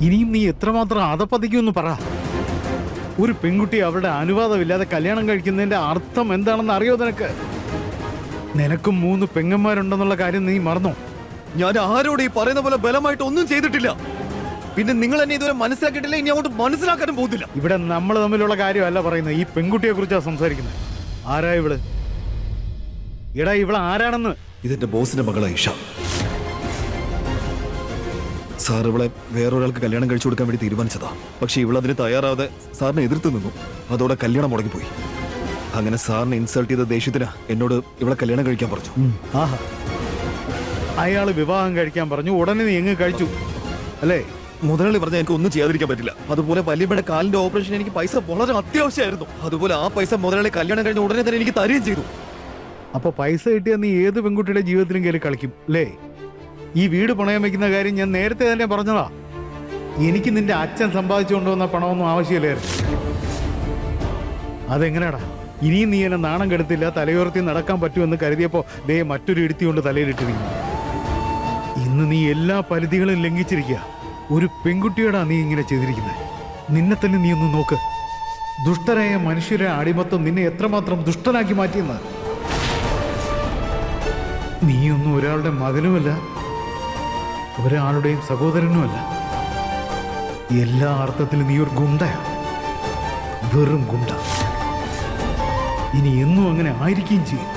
ഇനിയും നീ എത്രമാത്രം അതപ്പതിക്കുമെന്ന് പറ. ഒരു പെൺകുട്ടി അവളുടെ അനുവാദമില്ലാതെ കല്യാണം കഴിക്കുന്നതിന്റെ അർത്ഥം എന്താണെന്ന് അറിയോ നിനക്ക്? നിനക്കും 3 പെങ്ങന്മാരുണ്ടെന്നുള്ള കാര്യം നീ മറന്നോ? ഞാൻ ആരോട് ഈ പറയുന്ന പോലെ ബലമായിട്ട് ഒന്നും ചെയ്തിട്ടില്ല. പിന്നെ നിങ്ങൾ എന്നെ ഇതുവരെ മനസ്സിലാക്കിയിട്ടില്ല, ഇനി അങ്ങോട്ട് മനസ്സിലാക്കാനും പോകുന്നില്ല. ഇവിടെ നമ്മൾ തമ്മിലുള്ള കാര്യമല്ല പറയുന്നത്, ഈ പെൺകുട്ടിയെ കുറിച്ചാണ് സംസാരിക്കുന്നത്. ആരാ ഇവള്? എടാ, ഇവള് ആരാണെന്ന്? ഇതെന്റെ ബോസിന്റെ മകളാ ഇഷ. സാർ ഇവളെ വേറൊരാൾക്ക് കല്യാണം കഴിച്ചു കൊടുക്കാൻ വേണ്ടി തീരുമാനിച്ചതാ. പക്ഷെ ഇവളതിന് തയ്യാറാവാതെ സാറിനെ എതിർത്ത് നിന്നു. അതോടെ കല്യാണം മുടങ്ങിപ്പോയി. അങ്ങനെ സാറിനെ ഇൻസൾട്ട് ചെയ്ത ദേഷ്യത്തിന് എന്നോട് ഇവളെ കല്യാണം കഴിക്കാൻ പറഞ്ഞു. ആഹാ, അയാള് വിവാഹം കഴിക്കാൻ പറഞ്ഞു, ഉടനെ നീ എങ്ങ് കഴിച്ചു അല്ലേ? മുതലാളി പറഞ്ഞാൽ എനിക്ക് ഒന്നും ചെയ്യാതിരിക്കാൻ പറ്റില്ല. അതുപോലെ വല്യമ്മയുടെ കാലിന്റെ ഓപ്പറേഷൻ എനിക്ക് പൈസ വളരെ അത്യാവശ്യമായിരുന്നു. അതുപോലെ ആ പൈസ മുതലാളി കല്യാണം കഴിഞ്ഞ ഉടനെ തന്നെ എനിക്ക് തരുകയും ചെയ്തു. അപ്പൊ പൈസ കിട്ടിയാൽ നീ ഏത് പെൺകുട്ടിയുടെ ജീവിതത്തിലും കയറി കളിക്കും അല്ലേ? ഈ വീട് പണയം വെക്കുന്ന കാര്യം ഞാൻ നേരത്തെ തന്നെ പറഞ്ഞതാ. എനിക്ക് നിന്റെ അച്ഛൻ സമ്പാദിച്ചു കൊണ്ടുവന്ന പണമൊന്നും ആവശ്യമില്ലായിരുന്നു. അതെങ്ങനെയാടാ? ഇനിയും നീ എന്നെ നാണം കെടുത്തില്ല, തലയോർത്തി നടക്കാൻ പറ്റുമെന്ന് കരുതിയപ്പോ ദേ മറ്റൊരു ഇടുത്തി കൊണ്ട് തലയിലിട്ടിരിക്കുന്നു. ഇന്ന് നീ എല്ലാ പരിധികളും ലംഘിച്ചിരിക്കുക. ഒരു പെൺകുട്ടിയോടാ നീ ഇങ്ങനെ ചെയ്തിരിക്കുന്നത്. നിന്നെ തന്നെ നീ ഒന്ന് നോക്ക്. ദുഷ്ടരായ മനുഷ്യരെ അടിമത്തം നിന്നെ എത്രമാത്രം ദുഷ്ടനാക്കി മാറ്റിയെന്ന്. നീയൊന്നും ഒരാളുടെ മകനുമല്ല, ഒരാളുടെയും സഹോദരനുമല്ല. എല്ലാ അർത്ഥത്തിലും നീ ഒരു ഗുണ്ടയാണ്, വെറും ഗുണ്ട. ഇനി എന്നും അങ്ങനെ ആയിരിക്കുകയും ചെയ്യും.